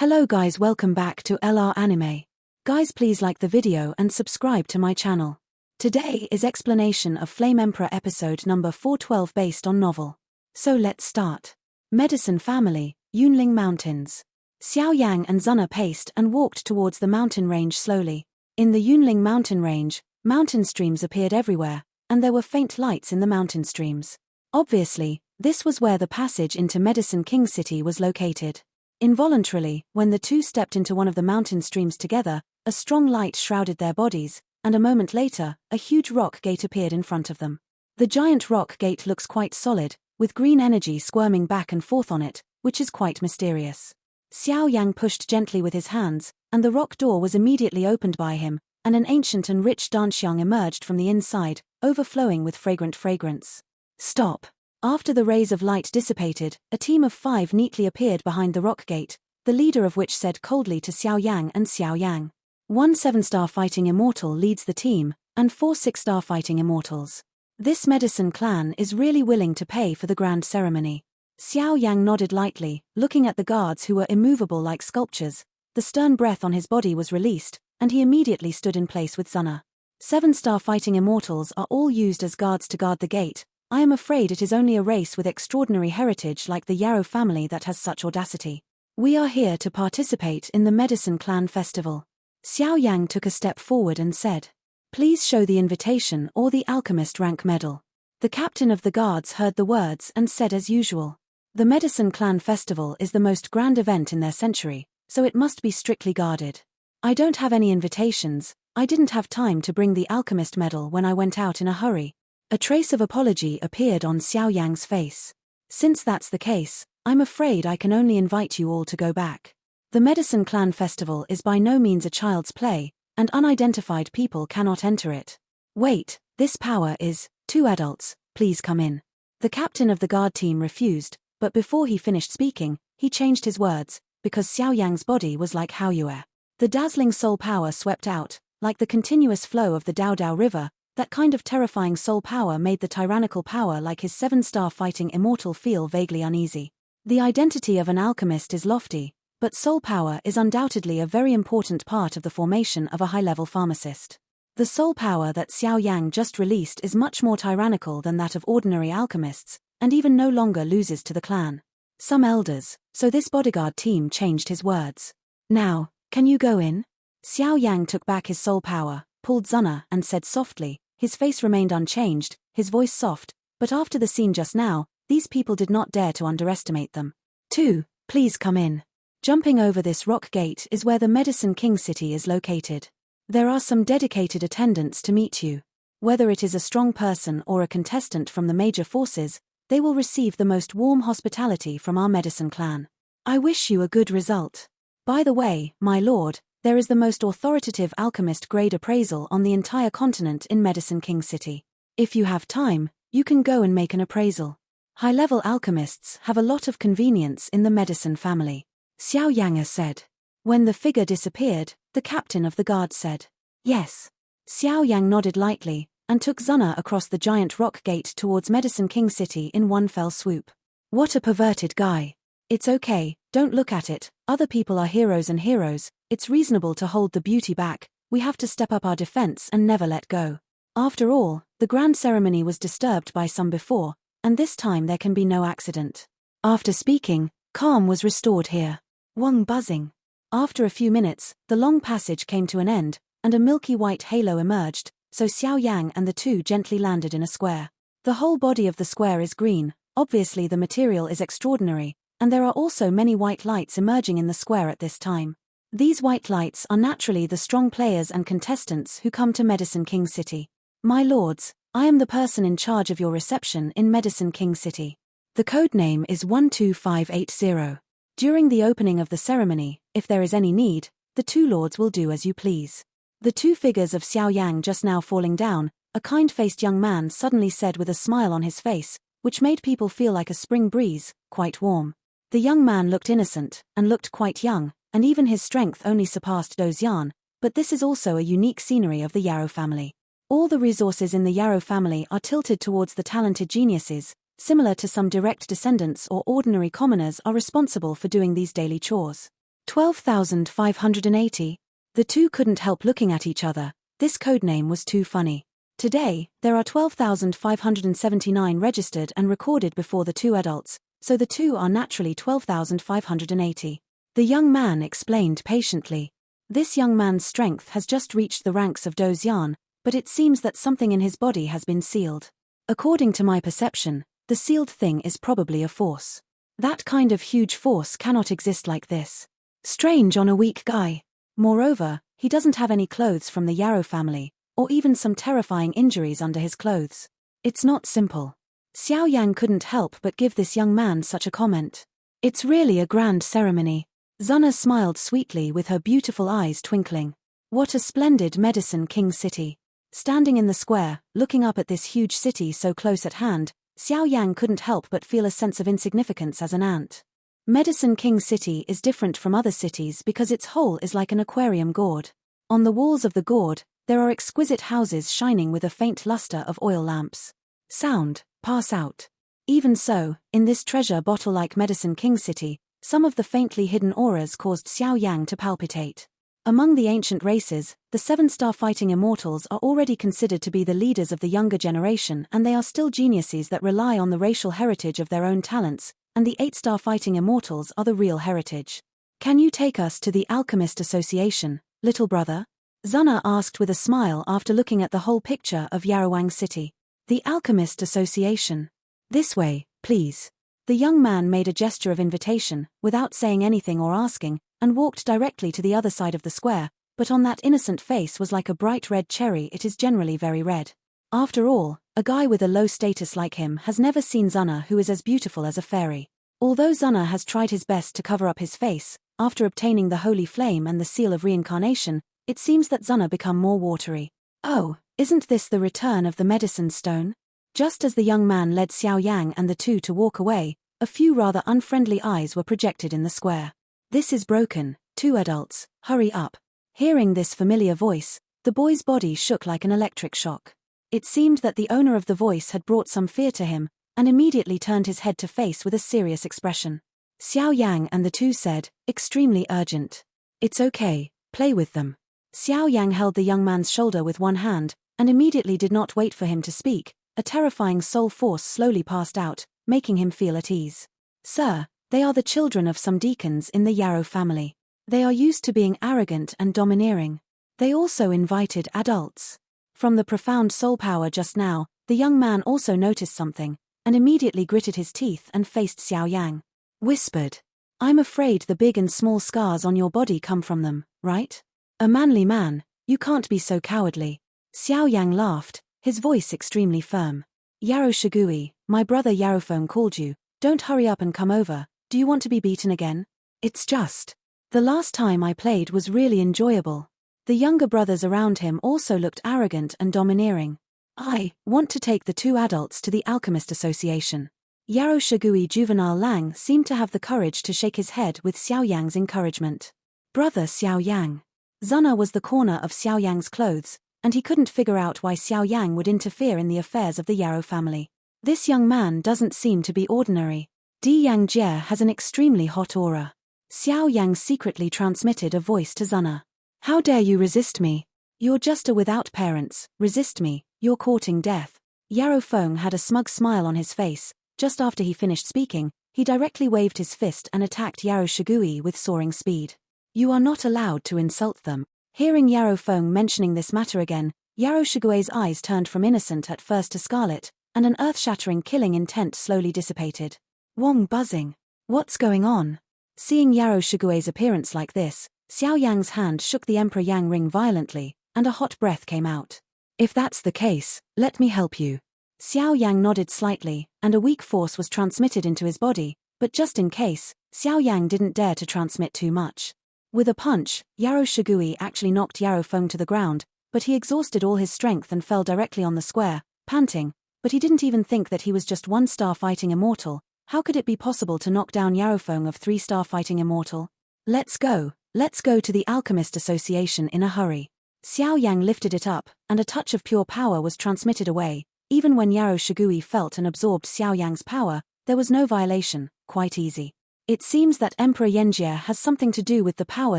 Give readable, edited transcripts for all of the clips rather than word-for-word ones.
Hello guys, welcome back to LR Anime. Guys, please like the video and subscribe to my channel. Today is explanation of Flame Emperor episode number 412 based on novel. So let's start. Medicine Family, Yunling Mountains. Xiao Yan and Zuna paced and walked towards the mountain range slowly. In the Yunling mountain range, mountain streams appeared everywhere, and there were faint lights in the mountain streams. Obviously, this was where the passage into Medicine King City was located. Involuntarily, when the two stepped into one of the mountain streams together, a strong light shrouded their bodies, and a moment later, a huge rock gate appeared in front of them. The giant rock gate looks quite solid, with green energy squirming back and forth on it, which is quite mysterious. Xiao Yang pushed gently with his hands, and the rock door was immediately opened by him, and an ancient and rich danxiang emerged from the inside, overflowing with fragrant fragrance. Stop! After the rays of light dissipated, a team of 5 neatly appeared behind the rock gate, the leader of which said coldly to Xiao Yang and Xiao Yang. 1 7-star fighting immortal leads the team, and 4 6-star fighting immortals. This medicine clan is really willing to pay for the grand ceremony. Xiao Yang nodded lightly, looking at the guards who were immovable like sculptures. The stern breath on his body was released, and he immediately stood in place with Zuna. 7-star fighting immortals are all used as guards to guard the gate. I am afraid it is only a race with extraordinary heritage like the Yarrow family that has such audacity. We are here to participate in the Medicine Clan Festival. Xiao Yang took a step forward and said, "Please show the invitation or the alchemist rank medal." The captain of the guards heard the words and said as usual, "The Medicine Clan Festival is the most grand event in their century, so it must be strictly guarded. I don't have any invitations. I didn't have time to bring the alchemist medal when I went out in a hurry." A trace of apology appeared on Xiao Yang's face. "Since that's the case, I'm afraid I can only invite you all to go back. The Medicine Clan Festival is by no means a child's play, and unidentified people cannot enter it. Wait, this power is, 2 adults, please come in." The captain of the guard team refused, but before he finished speaking, he changed his words, because Xiao Yang's body was like Haoyue. The dazzling soul power swept out, like the continuous flow of the Dao Dao River. That kind of terrifying soul power made the tyrannical power like his 7-star fighting immortal feel vaguely uneasy. The identity of an alchemist is lofty, but soul power is undoubtedly a very important part of the formation of a high-level pharmacist. The soul power that Xiao Yang just released is much more tyrannical than that of ordinary alchemists, and even no longer loses to the clan. Some elders, so this bodyguard team changed his words. "Now, can you go in?" Xiao Yang took back his soul power, pulled Zuna and said softly. His face remained unchanged, his voice soft, but after the scene just now, these people did not dare to underestimate them. 2, please come in. Jumping over this rock gate is where the Medicine King City is located. There are some dedicated attendants to meet you. Whether it is a strong person or a contestant from the major forces, they will receive the most warm hospitality from our medicine clan. I wish you a good result. By the way, my lord, there is the most authoritative alchemist grade appraisal on the entire continent in Medicine King City. If you have time, you can go and make an appraisal. High-level alchemists have a lot of convenience in the medicine family. Xiao Yang said. When the figure disappeared, the captain of the guard said, "Yes." Xiao Yang nodded lightly, and took Zuna across the giant rock gate towards Medicine King City in one fell swoop. What a perverted guy. It's okay, don't look at it, other people are heroes and heroes, it's reasonable to hold the beauty back, we have to step up our defense and never let go. After all, the grand ceremony was disturbed by some before, and this time there can be no accident. After speaking, calm was restored here. Wang buzzing. After a few minutes, the long passage came to an end, and a milky white halo emerged, so Xiao Yang and the two gently landed in a square. The whole body of the square is green, obviously the material is extraordinary, and there are also many white lights emerging in the square at this time. These white lights are naturally the strong players and contestants who come to Medicine King City. My lords, I am the person in charge of your reception in Medicine King City. The code name is 12580. During the opening of the ceremony, if there is any need, the 2 lords will do as you please. The 2 figures of Xiao Yang just now falling down, a kind-faced young man suddenly said with a smile on his face, which made people feel like a spring breeze, quite warm. The young man looked innocent, and looked quite young, and even his strength only surpassed Dozian, but this is also a unique scenery of the Yarrow family. All the resources in the Yarrow family are tilted towards the talented geniuses, similar to some direct descendants or ordinary commoners are responsible for doing these daily chores. 12,580. The two couldn't help looking at each other. This codename was too funny. Today, there are 12,579 registered and recorded before the two adults, so the two are naturally 12,580. The young man explained patiently. This young man's strength has just reached the ranks of Do Xian, but it seems that something in his body has been sealed. According to my perception, the sealed thing is probably a force. That kind of huge force cannot exist like this. Strange on a weak guy. Moreover, he doesn't have any clothes from the Yarrow family, or even some terrifying injuries under his clothes. It's not simple. Xiao Yan couldn't help but give this young man such a comment. It's really a grand ceremony. Zuna smiled sweetly with her beautiful eyes twinkling. What a splendid Medicine King city. Standing in the square, looking up at this huge city so close at hand, Xiao Yang couldn't help but feel a sense of insignificance as an ant. Medicine King City is different from other cities because its whole is like an aquarium gourd. On the walls of the gourd, there are exquisite houses shining with a faint luster of oil lamps. Sound, pass out. Even so, in this treasure bottle-like Medicine King City, some of the faintly hidden auras caused Xiao Yang to palpitate. Among the ancient races, the 7-star fighting immortals are already considered to be the leaders of the younger generation, and they are still geniuses that rely on the racial heritage of their own talents, and the 8-star fighting immortals are the real heritage. Can you take us to the Alchemist Association, little brother? Zuna asked with a smile after looking at the whole picture of Yarawang City. The Alchemist Association. This way, please. The young man made a gesture of invitation, without saying anything or asking, and walked directly to the other side of the square, but on that innocent face was like a bright red cherry. It is generally very red. After all, a guy with a low status like him has never seen Zuna who is as beautiful as a fairy. Although Zuna has tried his best to cover up his face, after obtaining the holy flame and the seal of reincarnation, it seems that Zuna become more watery. Oh, isn't this the return of the medicine stone? Just as the young man led Xiao Yang and the two to walk away, a few rather unfriendly eyes were projected in the square. This is broken, two adults, hurry up. Hearing this familiar voice, the boy's body shook like an electric shock. It seemed that the owner of the voice had brought some fear to him, and immediately turned his head to face with a serious expression. Xiao Yang and the two said, extremely urgent. It's okay, play with them. Xiao Yang held the young man's shoulder with one hand, and immediately did not wait for him to speak. A terrifying soul force slowly passed out, making him feel at ease. Sir, they are the children of some deacons in the Yarrow family. They are used to being arrogant and domineering. They also invited adults. From the profound soul power just now, the young man also noticed something, and immediately gritted his teeth and faced Xiao Yang. Whispered. I'm afraid the big and small scars on your body come from them, right? A manly man, you can't be so cowardly. Xiao Yang laughed, his voice extremely firm. Yarrow Shigui, my brother Yarrowphone called you. Don't hurry up and come over. Do you want to be beaten again? It's just. The last time I played was really enjoyable. The younger brothers around him also looked arrogant and domineering. I want to take the two adults to the Alchemist Association. Yarrow Shigui Juvenile Lang seemed to have the courage to shake his head with Xiao Yang's encouragement. Brother Xiao Yang. Zuna was the corner of Xiao Yang's clothes, and he couldn't figure out why Xiao Yang would interfere in the affairs of the Yarrow family. This young man doesn't seem to be ordinary. Di Yang Jie has an extremely hot aura. Xiao Yang secretly transmitted a voice to Zuna. How dare you resist me? You're just a without parents, resist me, you're courting death. Yarrow Feng had a smug smile on his face. Just after he finished speaking, he directly waved his fist and attacked Yarrow Shigui with soaring speed. You are not allowed to insult them. Hearing Yarrow Feng mentioning this matter again, Yarrow Shigui's eyes turned from innocent at first to scarlet, and an earth-shattering killing intent slowly dissipated. Wong buzzing. What's going on? Seeing Yarrow Shigui's appearance like this, Xiao Yang's hand shook the Emperor Yang ring violently, and a hot breath came out. If that's the case, let me help you. Xiao Yang nodded slightly, and a weak force was transmitted into his body, but just in case, Xiao Yang didn't dare to transmit too much. With a punch, Yarrow Shigui actually knocked Yarrow Feng to the ground, but he exhausted all his strength and fell directly on the square, panting, but he didn't even think that he was just 1-star fighting immortal. How could it be possible to knock down Yarrow Feng of 3-star fighting immortal? Let's go to the Alchemist Association in a hurry. Xiao Yang lifted it up, and a touch of pure power was transmitted away. Even when Yarrow Shigui felt and absorbed Xiao Yang's power, there was no violation, quite easy. It seems that Emperor Yenjie has something to do with the power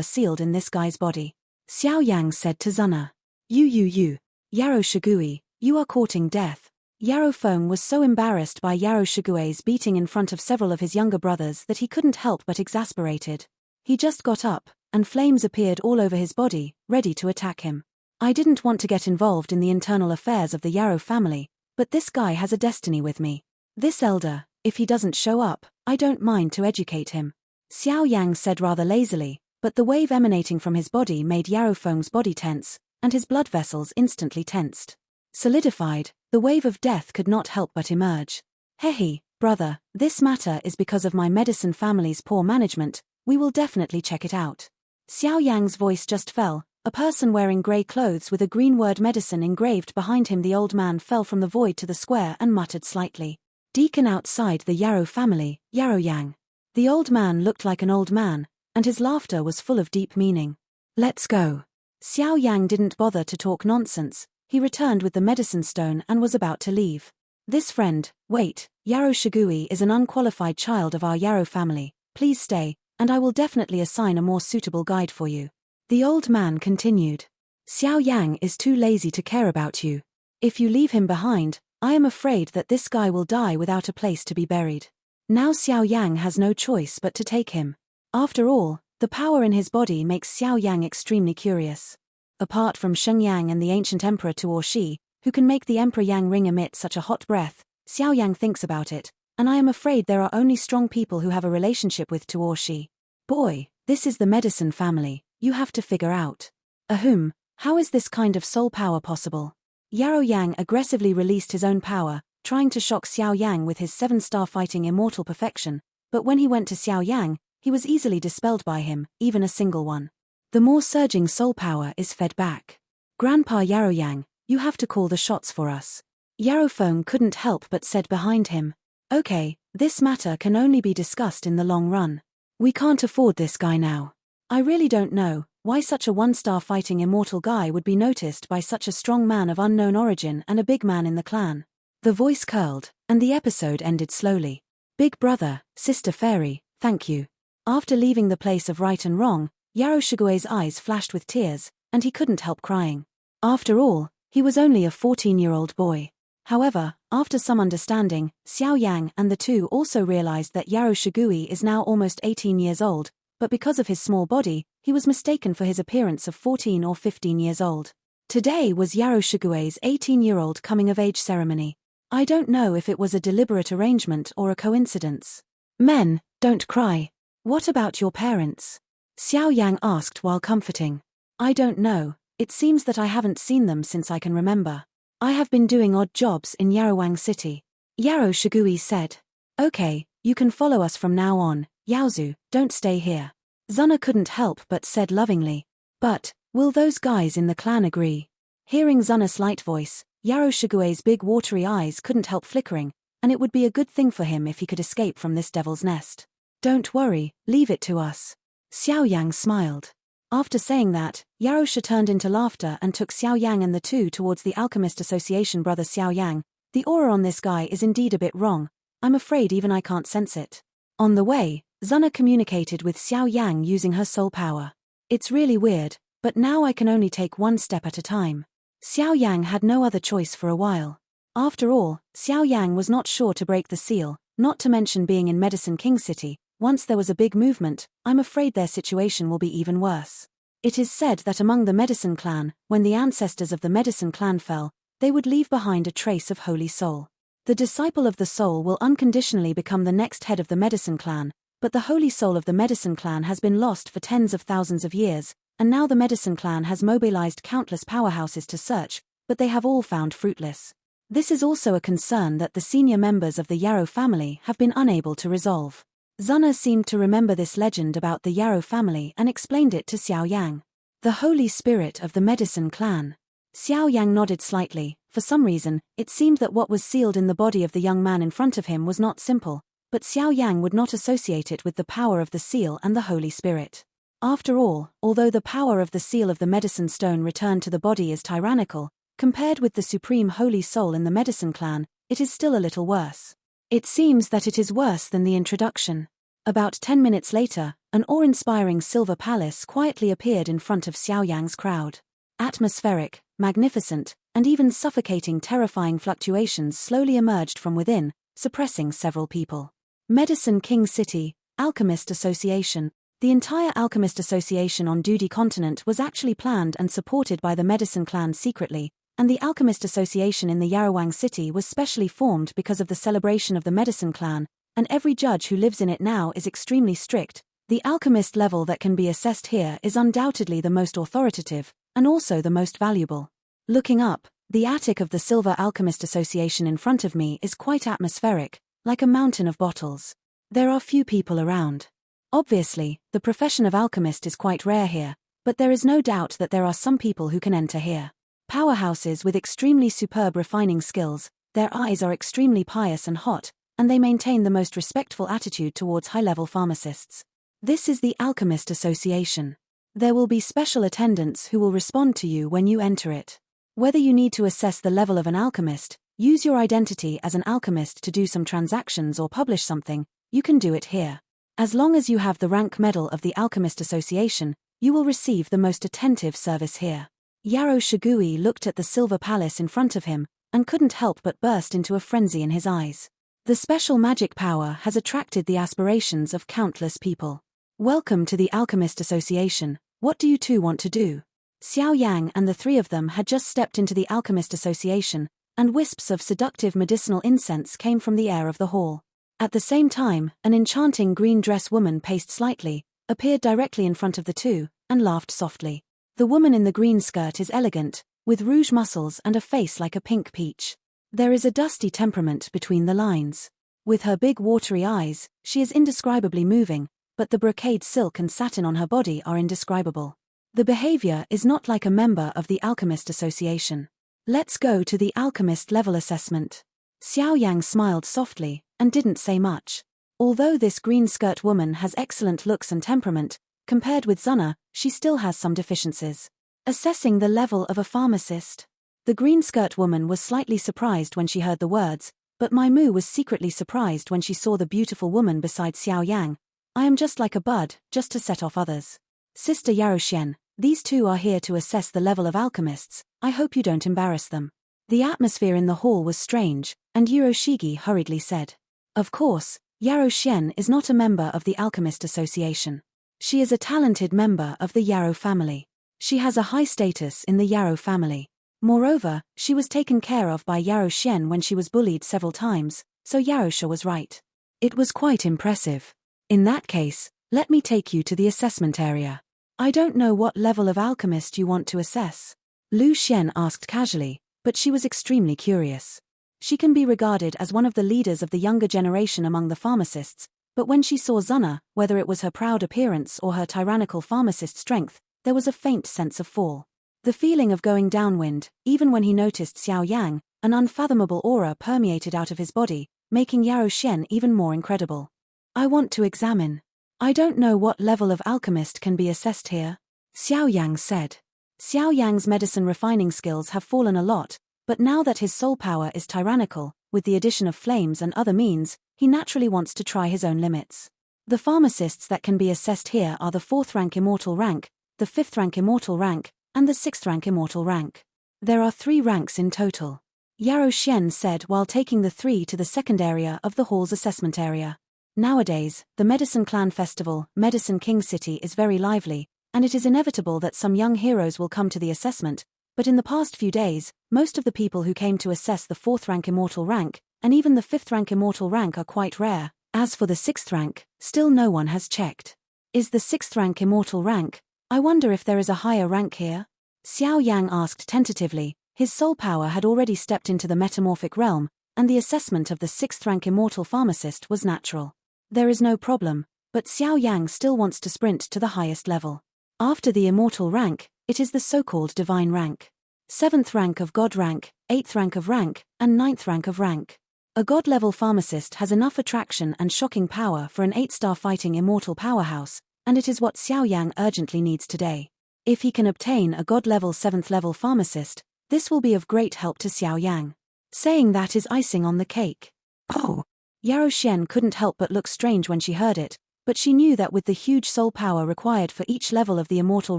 sealed in this guy's body. Xiao Yang said to Zuna. You. Yaro Shigui, you are courting death. Yaro Feng was so embarrassed by Yaro Shigui's beating in front of several of his younger brothers that he couldn't help but exasperated. He just got up, and flames appeared all over his body, ready to attack him. I didn't want to get involved in the internal affairs of the Yaro family, but this guy has a destiny with me. This elder, if he doesn't show up, I don't mind to educate him. Xiao Yang said rather lazily, but the wave emanating from his body made Yaro Feng's body tense, and his blood vessels instantly tensed. Solidified, the wave of death could not help but emerge. Hehe, brother, this matter is because of my medicine family's poor management, we will definitely check it out. Xiao Yang's voice just fell. A person wearing grey clothes with a green word medicine engraved behind him. The old man fell from the void to the square and muttered slightly. Deacon outside the Yarrow family, Yaro Yang. The old man looked like an old man, and his laughter was full of deep meaning. Let's go. Xiao Yang didn't bother to talk nonsense. He returned with the medicine stone and was about to leave. This friend, wait, Yaro Shigui is an unqualified child of our Yarrow family. Please stay, and I will definitely assign a more suitable guide for you. The old man continued. Xiao Yang is too lazy to care about you. If you leave him behind, I am afraid that this guy will die without a place to be buried. Now Xiao Yang has no choice but to take him. After all, the power in his body makes Xiao Yang extremely curious. Apart from Sheng Yang and the ancient Emperor Tuo Shi, who can make the Emperor Yang ring emit such a hot breath, Xiao Yang thinks about it, and I am afraid there are only strong people who have a relationship with Tuo Shi. Boy, this is the medicine family, you have to figure out. How is this kind of soul power possible? Yaro Yang aggressively released his own power, trying to shock Xiao Yang with his 7-star fighting immortal perfection, but when he went to Xiao Yang, he was easily dispelled by him, even a single one. The more surging soul power is fed back. Grandpa Yaro Yang, you have to call the shots for us. Yaro Feng couldn't help but said behind him. Okay, this matter can only be discussed in the long run. We can't afford this guy now. I really don't know why such a 1-star fighting immortal guy would be noticed by such a strong man of unknown origin and a big man in the clan. The voice curled, and the episode ended slowly. Big brother, sister fairy, thank you. After leaving the place of right and wrong, Yaro Shigue's eyes flashed with tears, and he couldn't help crying. After all, he was only a 14-year-old boy. However, after some understanding, Xiao Yang and the two also realized that Yaro Shigui is now almost 18 years old, but because of his small body, he was mistaken for his appearance of 14 or 15 years old. Today was Yaro Shigue's 18-year-old coming-of-age ceremony. I don't know if it was a deliberate arrangement or a coincidence. Men, don't cry. What about your parents? Xiao Yang asked while comforting. I don't know, it seems that I haven't seen them since I can remember. I have been doing odd jobs in Yarawang City. Yaro Shigui said. Okay, you can follow us from now on, Yaozu, don't stay here. Zuna couldn't help but said lovingly. But, will those guys in the clan agree? Hearing Zuna's light voice, Yaro Shigue's big watery eyes couldn't help flickering, and it would be a good thing for him if he could escape from this devil's nest. Don't worry, leave it to us. Xiao Yang smiled. After saying that, Yarosha turned into laughter and took Xiao Yang and the two towards the Alchemist Association. Brother Xiao Yang, the aura on this guy is indeed a bit wrong. I'm afraid even I can't sense it. On the way, Zuna communicated with Xiao Yang using her soul power. It's really weird, but now I can only take one step at a time. Xiao Yang had no other choice for a while. After all, Xiao Yang was not sure to break the seal, not to mention being in Medicine King City. Once there was a big movement, I'm afraid their situation will be even worse. It is said that among the Medicine Clan, when the ancestors of the Medicine Clan fell, they would leave behind a trace of Holy Soul. The disciple of the soul will unconditionally become the next head of the Medicine Clan, but the Holy Soul of the Medicine Clan has been lost for tens of thousands of years, and now the Medicine Clan has mobilized countless powerhouses to search, but they have all found fruitless. This is also a concern that the senior members of the Yarrow family have been unable to resolve. Zuna seemed to remember this legend about the Yarrow family and explained it to Xiao Yang. The Holy Spirit of the Medicine Clan. Xiao Yang nodded slightly. For some reason, it seemed that what was sealed in the body of the young man in front of him was not simple, but Xiao Yang would not associate it with the power of the seal and the Holy Spirit. After all, although the power of the seal of the Medicine Stone returned to the body is tyrannical, compared with the Supreme Holy Soul in the Medicine Clan, it is still a little worse. It seems that it is worse than the introduction. About 10 minutes later, an awe-inspiring silver palace quietly appeared in front of Xiao Yang's crowd. Atmospheric, magnificent, and even suffocating terrifying fluctuations slowly emerged from within, suppressing several people. Medicine King City, Alchemist Association. The entire Alchemist Association on Duty Continent was actually planned and supported by the Medicine Clan secretly, and the Alchemist Association in the Yarawang city was specially formed because of the celebration of the Medicine Clan, and every judge who lives in it now is extremely strict. The alchemist level that can be assessed here is undoubtedly the most authoritative, and also the most valuable. Looking up, the attic of the Silver Alchemist Association in front of me is quite atmospheric, like a mountain of bottles. There are few people around. Obviously, the profession of alchemist is quite rare here, but there is no doubt that there are some people who can enter here. Powerhouses with extremely superb refining skills, their eyes are extremely pious and hot, and they maintain the most respectful attitude towards high-level pharmacists. This is the Alchemist Association. There will be special attendants who will respond to you when you enter it. Whether you need to assess the level of an alchemist, use your identity as an alchemist to do some transactions or publish something, you can do it here. As long as you have the rank medal of the Alchemist Association, you will receive the most attentive service here. Yaro Shigui looked at the silver palace in front of him, and couldn't help but burst into a frenzy in his eyes. The special magic power has attracted the aspirations of countless people. Welcome to the Alchemist Association. What do you two want to do? Xiao Yang and the three of them had just stepped into the Alchemist Association, and wisps of seductive medicinal incense came from the air of the hall. At the same time, an enchanting green dress woman paced slightly, appeared directly in front of the two, and laughed softly. The woman in the green skirt is elegant, with rouge muscles and a face like a pink peach. There is a dusty temperament between the lines. With her big watery eyes, she is indescribably moving, but the brocade silk and satin on her body are indescribable. The behavior is not like a member of the Alchemist Association. Let's go to the Alchemist level assessment. Xiao Yang smiled softly, and didn't say much. Although this green skirt woman has excellent looks and temperament, compared with Zuna, she still has some deficiencies. Assessing the level of a pharmacist. The green skirt woman was slightly surprised when she heard the words, but Mai Mu was secretly surprised when she saw the beautiful woman beside Xiao Yang. I am just like a bud, just to set off others. Sister Yaroxian, these two are here to assess the level of alchemists, I hope you don't embarrass them. The atmosphere in the hall was strange, and Yuroshigi hurriedly said. Of course, Yaroxian is not a member of the Alchemist Association. She is a talented member of the Yarrow family. She has a high status in the Yarrow family. Moreover, she was taken care of by Yaroxian when she was bullied several times, so Yarosha was right. It was quite impressive. In that case, let me take you to the assessment area. I don't know what level of alchemist you want to assess. Lu Xian asked casually, but she was extremely curious. She can be regarded as one of the leaders of the younger generation among the pharmacists, but when she saw Zuna, whether it was her proud appearance or her tyrannical pharmacist strength, there was a faint sense of fall. The feeling of going downwind, even when he noticed Xiao Yang, an unfathomable aura permeated out of his body, making Yaroxian even more incredible. I want to examine. I don't know what level of alchemist can be assessed here, Xiao Yang said. Xiao Yang's medicine refining skills have fallen a lot, but now that his soul power is tyrannical, with the addition of flames and other means, he naturally wants to try his own limits. The pharmacists that can be assessed here are the 4th rank immortal rank, the 5th rank immortal rank, and the 6th rank immortal rank. There are 3 ranks in total. Yaroxian said while taking the 3 to the second area of the hall's assessment area. Nowadays, the Medicine Clan Festival, Medicine King City is very lively, and it is inevitable that some young heroes will come to the assessment, but in the past few days, most of the people who came to assess the 4th rank immortal rank, and even the 5th rank immortal rank are quite rare. As for the 6th rank, still no one has checked. Is the 6th rank immortal rank? I wonder if there is a higher rank here? Xiao Yang asked tentatively. His soul power had already stepped into the metamorphic realm, and the assessment of the 6th rank immortal pharmacist was natural. There is no problem, but Xiao Yang still wants to sprint to the highest level. After the immortal rank, it is the so-called divine rank. 7th rank of god rank, 8th rank of rank, and 9th rank of rank. A god-level pharmacist has enough attraction and shocking power for an 8-star fighting immortal powerhouse, and it is what Xiao Yang urgently needs today. If he can obtain a god-level 7th level pharmacist, this will be of great help to Xiao Yang. Saying that is icing on the cake. Oh! Yaroxian couldn't help but look strange when she heard it, But she knew that with the huge soul power required for each level of the immortal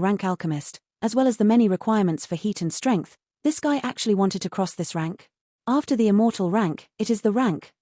rank alchemist, as well as the many requirements for heat and strength, this guy actually wanted to cross this rank. After the immortal rank, it is the rank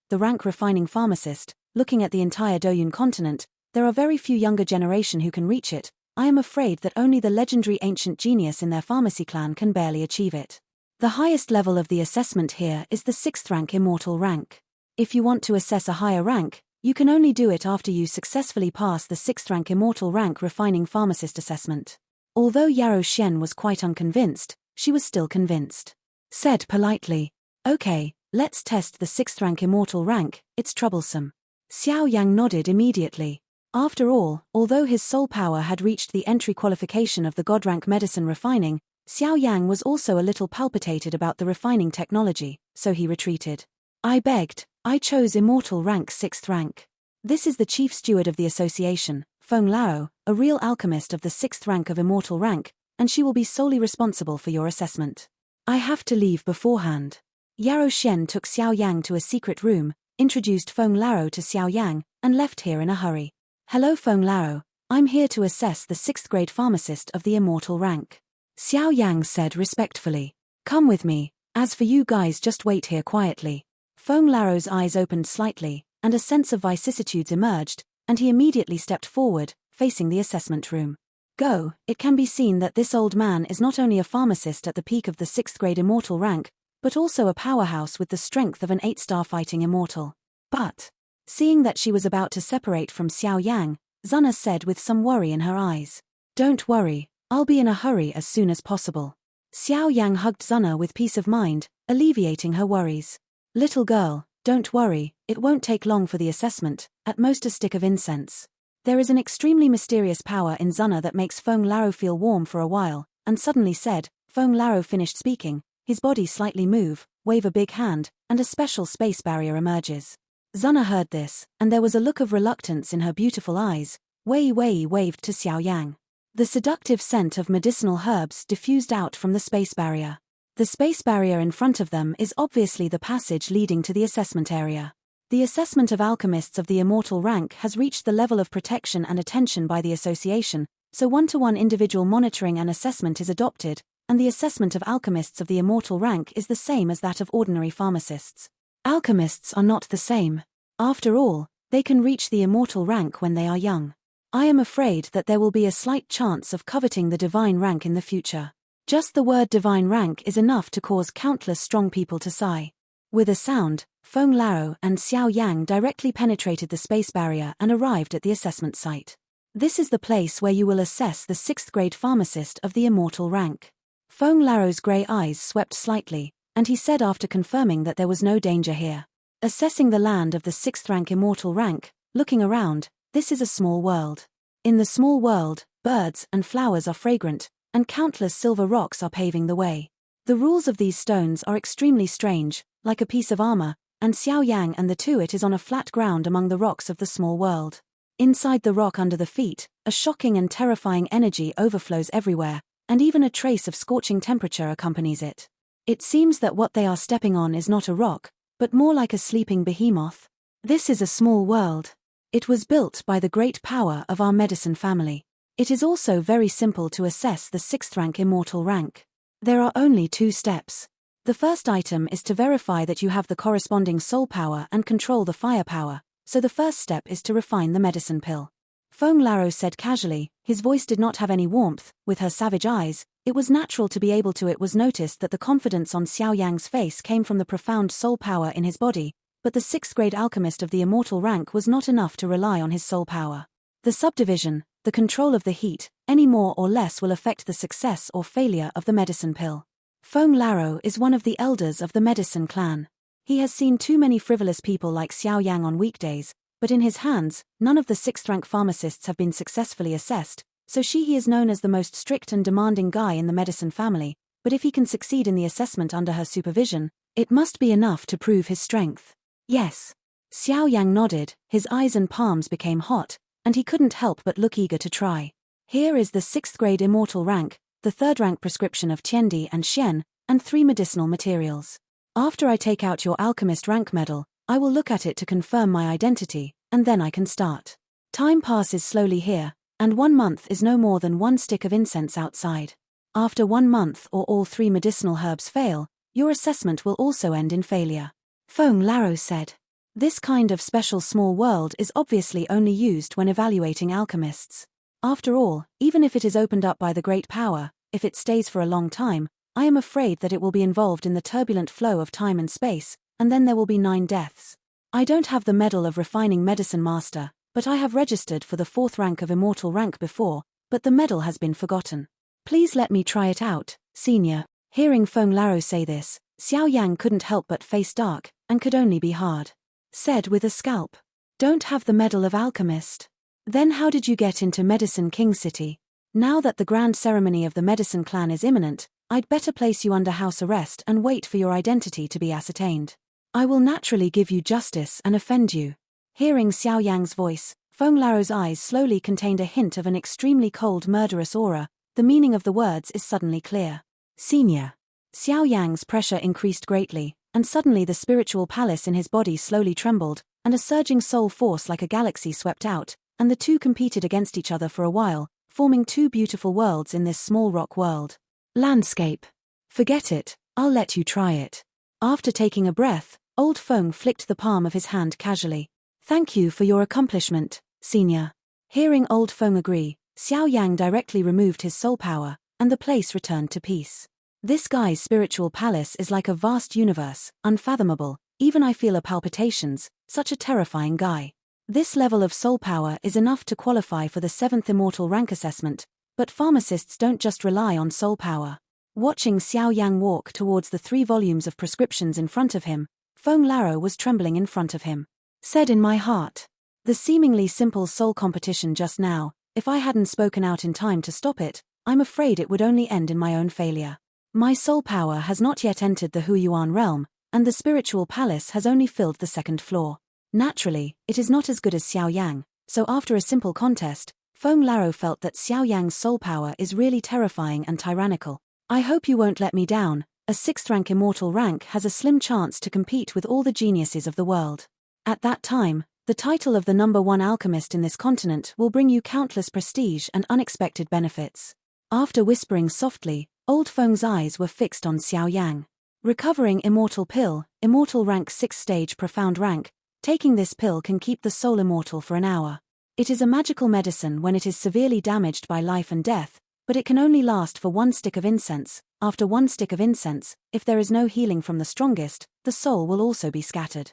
refining pharmacist. Looking at the entire Doyun continent, there are very few younger generation who can reach it. I am afraid that only the legendary ancient genius in their pharmacy clan can barely achieve it. The highest level of the assessment here is the 6th rank immortal rank. If you want to assess a higher rank, you can only do it after you successfully pass the 6th rank immortal rank refining pharmacist assessment. Although Yarrow Xian was quite unconvinced, she was still convinced. Said politely, "Okay, let's test the 6th rank immortal rank, it's troublesome." Xiao Yang nodded immediately. After all, although his soul power had reached the entry qualification of the god rank medicine refining, Xiao Yang was also a little palpitated about the refining technology, so he retreated. "I begged, I chose immortal rank 6th rank. This is the chief steward of the association, Feng Lao, a real alchemist of the 6th rank of immortal rank, and she will be solely responsible for your assessment. I have to leave beforehand." Yarrow Xian took Xiao Yang to a secret room, introduced Feng Lao to Xiao Yang, and left here in a hurry. "Hello Feng Lao, I'm here to assess the 6th grade pharmacist of the immortal rank." Xiao Yang said respectfully. "Come with me, as for you guys just wait here quietly." Feng Lao's eyes opened slightly, and a sense of vicissitudes emerged, and he immediately stepped forward, facing the assessment room. Go, it can be seen that this old man is not only a pharmacist at the peak of the 6th grade immortal rank, but also a powerhouse with the strength of an 8-star fighting immortal. But, seeing that she was about to separate from Xiao Yang, Zuna said with some worry in her eyes, "Don't worry, I'll be in a hurry as soon as possible." Xiao Yang hugged Zuna with peace of mind, alleviating her worries. "Little girl, don't worry, it won't take long for the assessment, at most a stick of incense." There is an extremely mysterious power in Zuna that makes Feng Lao feel warm for a while, and suddenly said, Feng Lao finished speaking, his body slightly move, wave a big hand, and a special space barrier emerges. Zuna heard this, and there was a look of reluctance in her beautiful eyes. Wei waved to Xiao Yang. The seductive scent of medicinal herbs diffused out from the space barrier. The space barrier in front of them is obviously the passage leading to the assessment area. The assessment of alchemists of the immortal rank has reached the level of protection and attention by the association, so one-to-one individual monitoring and assessment is adopted, and the assessment of alchemists of the immortal rank is the same as that of ordinary pharmacists. Alchemists are not the same. After all, they can reach the immortal rank when they are young. I am afraid that there will be a slight chance of coveting the divine rank in the future. Just the word divine rank is enough to cause countless strong people to sigh. With a sound, Feng Lao and Xiao Yang directly penetrated the space barrier and arrived at the assessment site. This is the place where you will assess the 6th grade pharmacist of the immortal rank. Feng Lao's grey eyes swept slightly, and he said after confirming that there was no danger here. Assessing the land of the 6th rank immortal rank, looking around, this is a small world. In the small world, birds and flowers are fragrant, and countless silver rocks are paving the way. The rules of these stones are extremely strange, like a piece of armor, and Xiao Yang and the Tuat is on a flat ground among the rocks of the small world. Inside the rock under the feet, a shocking and terrifying energy overflows everywhere, and even a trace of scorching temperature accompanies it. It seems that what they are stepping on is not a rock, but more like a sleeping behemoth. This is a small world. It was built by the great power of our medicine family. It is also very simple to assess the 6th rank immortal rank. There are only 2 steps. The first item is to verify that you have the corresponding soul power and control the fire power, so the first step is to refine the medicine pill. Feng Lao said casually, his voice did not have any warmth. With her savage eyes, it was natural to be able to. It was noticed that the confidence on Xiao Yang's face came from the profound soul power in his body, but the 6th grade alchemist of the immortal rank was not enough to rely on his soul power. The subdivision, the control of the heat, any more or less will affect the success or failure of the medicine pill. Feng Lao is one of the elders of the medicine clan. He has seen too many frivolous people like Xiao Yang on weekdays, but in his hands, none of the 6th rank pharmacists have been successfully assessed, so he is known as the most strict and demanding guy in the medicine family, but if he can succeed in the assessment under her supervision, it must be enough to prove his strength. Yes. Xiao Yang nodded, his eyes and palms became hot, and he couldn't help but look eager to try. Here is the 6th grade immortal rank, the 3rd rank prescription of Tiendi and Shen, and 3 medicinal materials. After I take out your alchemist rank medal, I will look at it to confirm my identity, and then I can start. Time passes slowly here, and 1 month is no more than 1 stick of incense outside. After 1 month or all 3 medicinal herbs fail, your assessment will also end in failure. Feng Laro said. This kind of special small world is obviously only used when evaluating alchemists. After all, even if it is opened up by the great power, if it stays for a long time, I am afraid that it will be involved in the turbulent flow of time and space, and then there will be 9 deaths. I don't have the medal of refining medicine master, but I have registered for the 4th rank of immortal rank before, but the medal has been forgotten. Please let me try it out, senior. Hearing Feng Laro say this, Xiao Yan couldn't help but face dark, and could only be hard. Said with a scalp. Don't have the medal of alchemist. Then how did you get into Medicine King City? Now that the grand ceremony of the Medicine Clan is imminent, I'd better place you under house arrest and wait for your identity to be ascertained. I will naturally give you justice and offend you. Hearing Xiao Yang's voice, Feng Laro's eyes slowly contained a hint of an extremely cold murderous aura. The meaning of the words is suddenly clear. Senior. Xiao Yang's pressure increased greatly, and suddenly the spiritual palace in his body slowly trembled, and a surging soul force like a galaxy swept out, and the two competed against each other for a while, forming 2 beautiful worlds in this small rock world. Landscape. Forget it, I'll let you try it. After taking a breath, old Feng flicked the palm of his hand casually. Thank you for your accomplishment, senior. Hearing old Feng agree, Xiao Yang directly removed his soul power, and the place returned to peace. This guy's spiritual palace is like a vast universe, unfathomable, even I feel a palpitations, such a terrifying guy. This level of soul power is enough to qualify for the 7th immortal rank assessment, but pharmacists don't just rely on soul power. Watching Xiao Yang walk towards the 3 volumes of prescriptions in front of him, Feng Laro was trembling in front of him. Said in my heart. The seemingly simple soul competition just now, if I hadn't spoken out in time to stop it, I'm afraid it would only end in my own failure. My soul power has not yet entered the Huiyuan realm, and the spiritual palace has only filled the 2nd floor. Naturally, it is not as good as Xiao Yang, so after a simple contest, Feng Laro felt that Xiao Yang's soul power is really terrifying and tyrannical. I hope you won't let me down. A 6th rank immortal rank has a slim chance to compete with all the geniuses of the world. At that time, the title of the #1 alchemist in this continent will bring you countless prestige and unexpected benefits. After whispering softly, old Feng's eyes were fixed on Xiao Yang. Recovering immortal pill, immortal rank 6th stage profound rank. Taking this pill can keep the soul immortal for an hour. It is a magical medicine when it is severely damaged by life and death, but it can only last for 1 stick of incense. After 1 stick of incense, if there is no healing from the strongest, the soul will also be scattered.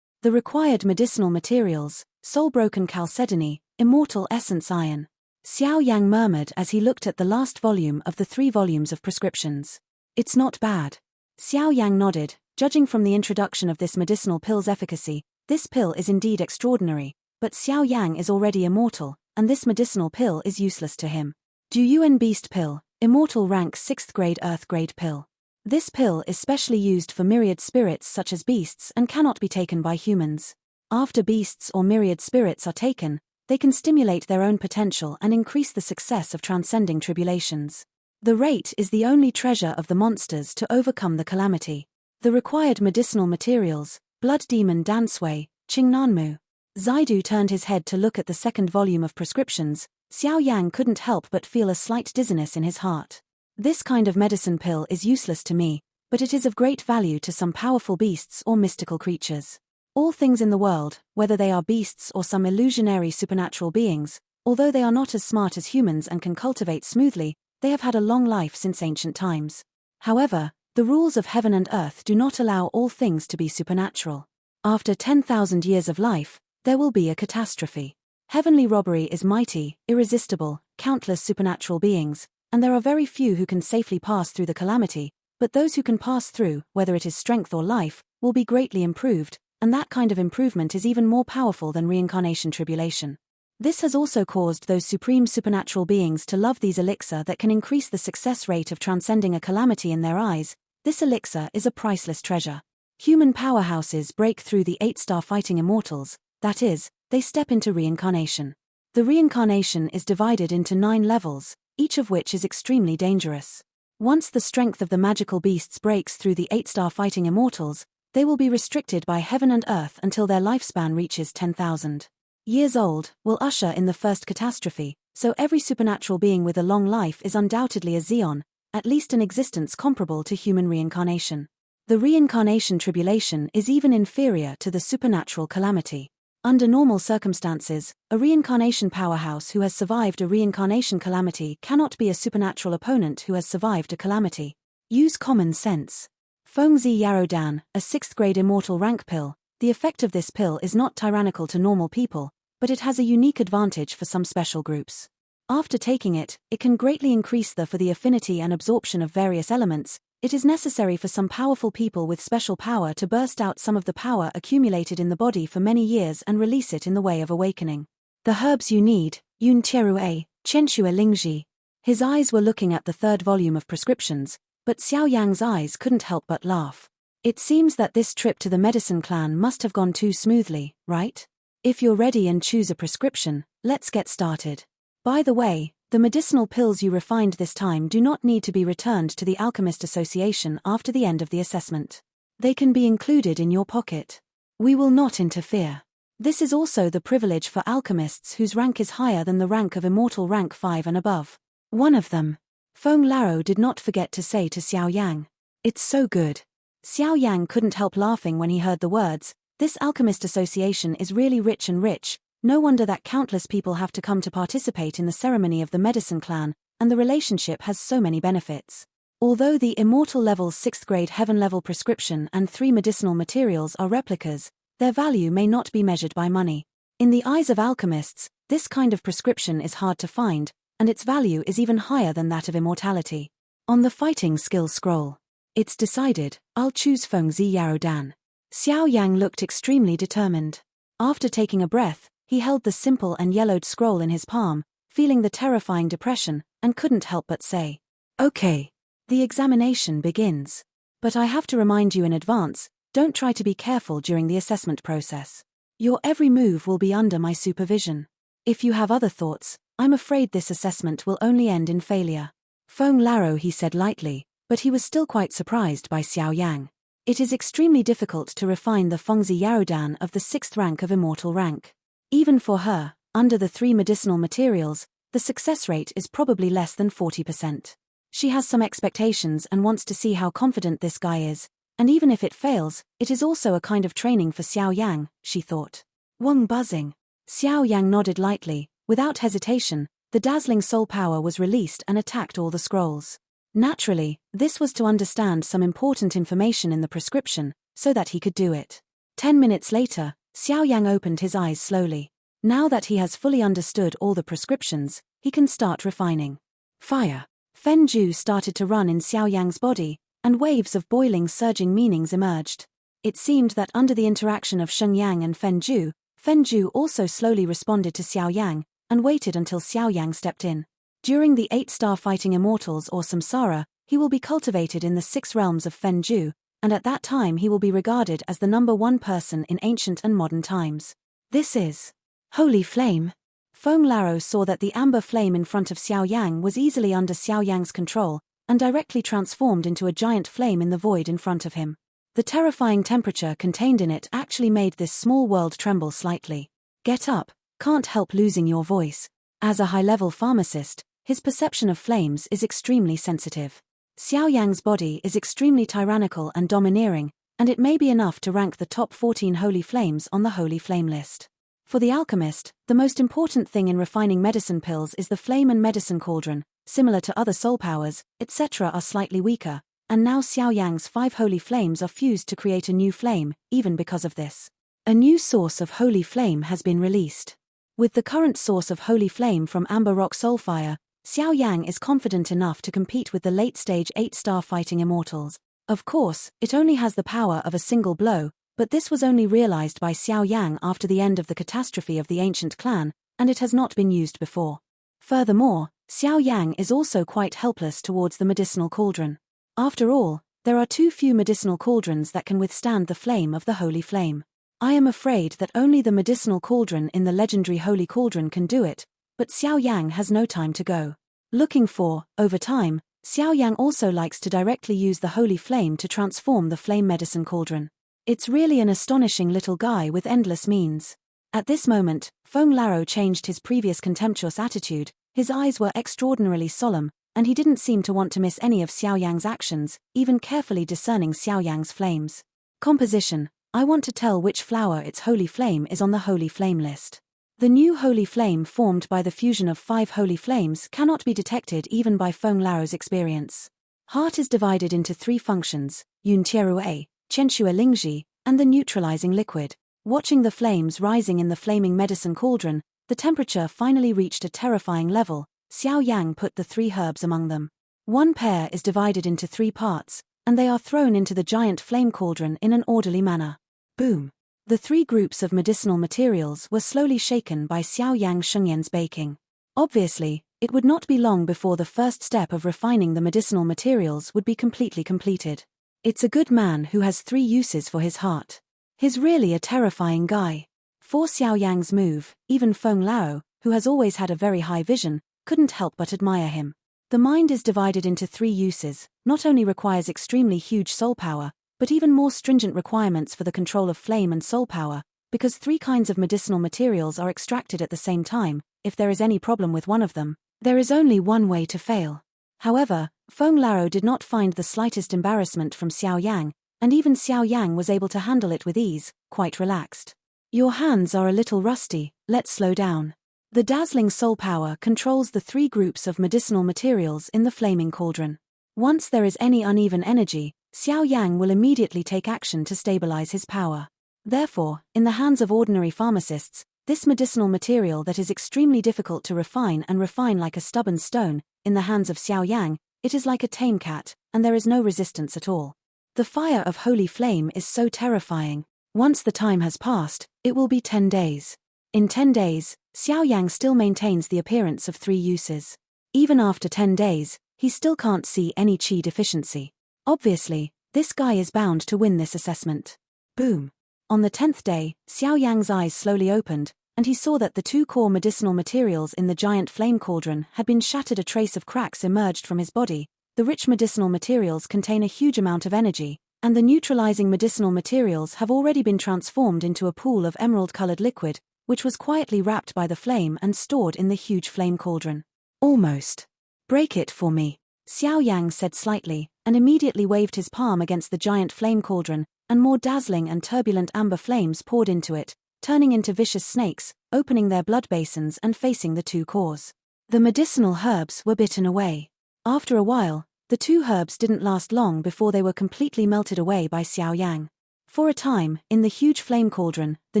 The required medicinal materials: soul-broken chalcedony, immortal essence iron. Xiao Yang murmured as he looked at the last volume of the 3 volumes of prescriptions. It's not bad. Xiao Yang nodded, judging from the introduction of this medicinal pill's efficacy. This pill is indeed extraordinary, but Xiao Yang is already immortal, and this medicinal pill is useless to him. Duyuan Beast Pill, immortal rank 6th grade Earth grade pill. This pill is specially used for myriad spirits such as beasts and cannot be taken by humans. After beasts or myriad spirits are taken, they can stimulate their own potential and increase the success of transcending tribulations. The rate is the only treasure of the monsters to overcome the calamity. The required medicinal materials: Blood Demon Dansui, Qingnanmu. Zaidu turned his head to look at the 2nd volume of prescriptions. Xiao Yang couldn't help but feel a slight dizziness in his heart. This kind of medicine pill is useless to me, but it is of great value to some powerful beasts or mystical creatures. All things in the world, whether they are beasts or some illusionary supernatural beings, although they are not as smart as humans and can cultivate smoothly, they have had a long life since ancient times. However, the rules of heaven and earth do not allow all things to be supernatural. After 10,000 years of life, there will be a catastrophe. Heavenly robbery is mighty, irresistible, countless supernatural beings, and there are very few who can safely pass through the calamity, but those who can pass through, whether it is strength or life, will be greatly improved, and that kind of improvement is even more powerful than reincarnation tribulation. This has also caused those supreme supernatural beings to love these elixir that can increase the success rate of transcending a calamity in their eyes. This elixir is a priceless treasure. Human powerhouses break through the 8-star fighting immortals, that is, they step into reincarnation. The reincarnation is divided into 9 levels, each of which is extremely dangerous. Once the strength of the magical beasts breaks through the 8-star fighting immortals, they will be restricted by heaven and earth until their lifespan reaches 10,000. years old, will usher in the first catastrophe, so every supernatural being with a long life is undoubtedly a Zeon, at least an existence comparable to human reincarnation. The reincarnation tribulation is even inferior to the supernatural calamity. Under normal circumstances, a reincarnation powerhouse who has survived a reincarnation calamity cannot be a supernatural opponent who has survived a calamity. Use common sense. Fengzi Yarodan, a 6th grade immortal rank pill. The effect of this pill is not tyrannical to normal people, but it has a unique advantage for some special groups. After taking it, it can greatly increase the affinity and absorption of various elements. It is necessary for some powerful people with special power to burst out some of the power accumulated in the body for many years and release it in the way of awakening. The herbs you need, Yun Tierue, Chenshue Lingji. His eyes were looking at the 3rd volume of prescriptions, but Xiao Yang's eyes couldn't help but laugh. It seems that this trip to the medicine clan must have gone too smoothly, right? If you're ready and choose a prescription, let's get started. By the way, the medicinal pills you refined this time do not need to be returned to the Alchemist Association after the end of the assessment. They can be included in your pocket. We will not interfere. This is also the privilege for alchemists whose rank is higher than the rank of immortal rank 5 and above. One of them. Feng Laro did not forget to say to Xiao Yang. It's so good. Xiao Yang couldn't help laughing when he heard the words. This Alchemist Association is really rich and rich. No wonder that countless people have to come to participate in the ceremony of the medicine clan, and the relationship has so many benefits. Although the immortal level 6th grade heaven level prescription and 3 medicinal materials are replicas, their value may not be measured by money. In the eyes of alchemists, this kind of prescription is hard to find, and its value is even higher than that of immortality. On the fighting skill scroll. It's decided, I'll choose Fengzi Yarodan. Xiao Yang looked extremely determined. After taking a breath, he held the simple and yellowed scroll in his palm, feeling the terrifying depression, and couldn't help but say, "Okay. The examination begins. But I have to remind you in advance, don't try to be careful during the assessment process. Your every move will be under my supervision. If you have other thoughts, I'm afraid this assessment will only end in failure." Feng Laro, he said lightly, but he was still quite surprised by Xiao Yang. It is extremely difficult to refine the Fengzi Yarodan of the 6th rank of immortal rank. Even for her, under the 3 medicinal materials, the success rate is probably less than 40%. She has some expectations and wants to see how confident this guy is, and even if it fails, it is also a kind of training for Xiao Yang, she thought. Wong buzzing. Xiao Yang nodded lightly. Without hesitation, the dazzling soul power was released and attacked all the scrolls. Naturally, this was to understand some important information in the prescription, so that he could do it. 10 minutes later, Xiao Yang opened his eyes slowly. Now that he has fully understood all the prescriptions, he can start refining. Fire. Fenju started to run in Xiao Yang's body, and waves of boiling, surging meanings emerged. It seemed that under the interaction of Sheng Yang and Fenju also slowly responded to Xiao Yang, and waited until Xiao Yang stepped in. During the 8-star fighting immortals or samsara, he will be cultivated in the 6 realms of Fenju, and at that time he will be regarded as the number 1 person in ancient and modern times. This is Holy Flame. Feng Laro saw that the amber flame in front of Xiao Yang was easily under Xiao Yang's control, and directly transformed into a giant flame in the void in front of him. The terrifying temperature contained in it actually made this small world tremble slightly. Get up, can't help losing your voice. As a high-level pharmacist, his perception of flames is extremely sensitive. Xiao Yang's body is extremely tyrannical and domineering, and it may be enough to rank the top 14 holy flames on the holy flame list. For the alchemist, the most important thing in refining medicine pills is the flame and medicine cauldron. Similar to other soul powers, etc. are slightly weaker, and now Xiao Yang's 5 holy flames are fused to create a new flame, even because of this. A new source of holy flame has been released. With the current source of holy flame from Amber Rock Soulfire, Xiao Yang is confident enough to compete with the late-stage 8-star fighting immortals. Of course, it only has the power of a single blow, but this was only realized by Xiao Yang after the end of the catastrophe of the ancient clan, and it has not been used before. Furthermore, Xiao Yang is also quite helpless towards the medicinal cauldron. After all, there are too few medicinal cauldrons that can withstand the flame of the holy flame. I am afraid that only the medicinal cauldron in the legendary holy cauldron can do it, but Xiao Yang has no time to go. Over time, Xiao Yang also likes to directly use the holy flame to transform the flame medicine cauldron. It's really an astonishing little guy with endless means. At this moment, Feng Lao changed his previous contemptuous attitude. His eyes were extraordinarily solemn, and he didn't seem to want to miss any of Xiao Yang's actions, even carefully discerning Xiao Yang's flames. Composition: I want to tell which flower its holy flame is on the holy flame list. The new holy flame formed by the fusion of 5 holy flames cannot be detected even by Feng Lao's experience. Heart is divided into 3 functions: Yun Tierue, Chenxue Lingji, and the neutralizing liquid. Watching the flames rising in the flaming medicine cauldron, the temperature finally reached a terrifying level. Xiao Yang put the 3 herbs among them. One pair is divided into 3 parts, and they are thrown into the giant flame cauldron in an orderly manner. Boom! The 3 groups of medicinal materials were slowly shaken by Xiao Yang Shengyan's baking. Obviously, it would not be long before the first step of refining the medicinal materials would be completely completed. It's a good man who has 3 uses for his heart. He's really a terrifying guy. For Xiao Yang's move, even Feng Lao, who has always had a very high vision, couldn't help but admire him. The mind is divided into 3 uses, not only requires extremely huge soul power, but even more stringent requirements for the control of flame and soul power, because 3 kinds of medicinal materials are extracted at the same time. If there is any problem with one of them, there is only one way to fail. However, Feng Lao did not find the slightest embarrassment from Xiao Yang, and even Xiao Yang was able to handle it with ease, quite relaxed. Your hands are a little rusty, let's slow down. The dazzling soul power controls the 3 groups of medicinal materials in the flaming cauldron. Once there is any uneven energy, Xiao Yang will immediately take action to stabilize his power. Therefore, in the hands of ordinary pharmacists, this medicinal material that is extremely difficult to refine like a stubborn stone, in the hands of Xiao Yang, it is like a tame cat, and there is no resistance at all. The fire of holy flame is so terrifying. Once the time has passed, it will be 10 days. In 10 days, Xiao Yang still maintains the appearance of 3 uses. Even after 10 days, he still can't see any qi deficiency. Obviously, this guy is bound to win this assessment. Boom! On the 10th day, Xiao Yang's eyes slowly opened, and he saw that the 2 core medicinal materials in the giant flame cauldron had been shattered. A trace of cracks emerged from his body. The rich medicinal materials contain a huge amount of energy, and the neutralizing medicinal materials have already been transformed into a pool of emerald-colored liquid, which was quietly wrapped by the flame and stored in the huge flame cauldron. Almost. Break it for me, Xiao Yang said slightly, and immediately waved his palm against the giant flame cauldron, and more dazzling and turbulent amber flames poured into it, turning into vicious snakes, opening their blood basins and facing the 2 cores. The medicinal herbs were bitten away. After a while, the 2 herbs didn't last long before they were completely melted away by Xiao Yang. For a time, in the huge flame cauldron, the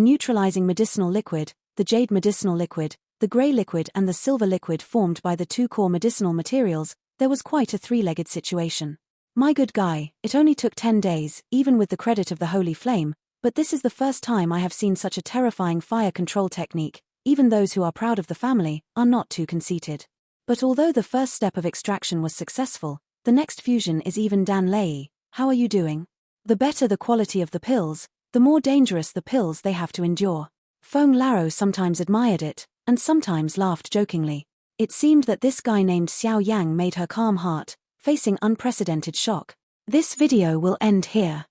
neutralizing medicinal liquid, the jade medicinal liquid, the grey liquid and the silver liquid formed by the 2 core medicinal materials, there was quite a 3-legged situation. My good guy, it only took 10 days, even with the credit of the holy flame, but this is the first time I have seen such a terrifying fire control technique. Even those who are proud of the family are not too conceited. But although the first step of extraction was successful, the next fusion is even Dan Lei. How are you doing? The better the quality of the pills, the more dangerous the pills they have to endure. Feng Lao sometimes admired it, and sometimes laughed jokingly. It seemed that this guy named Xiao Yang made her calm heart, facing unprecedented shock. This video will end here.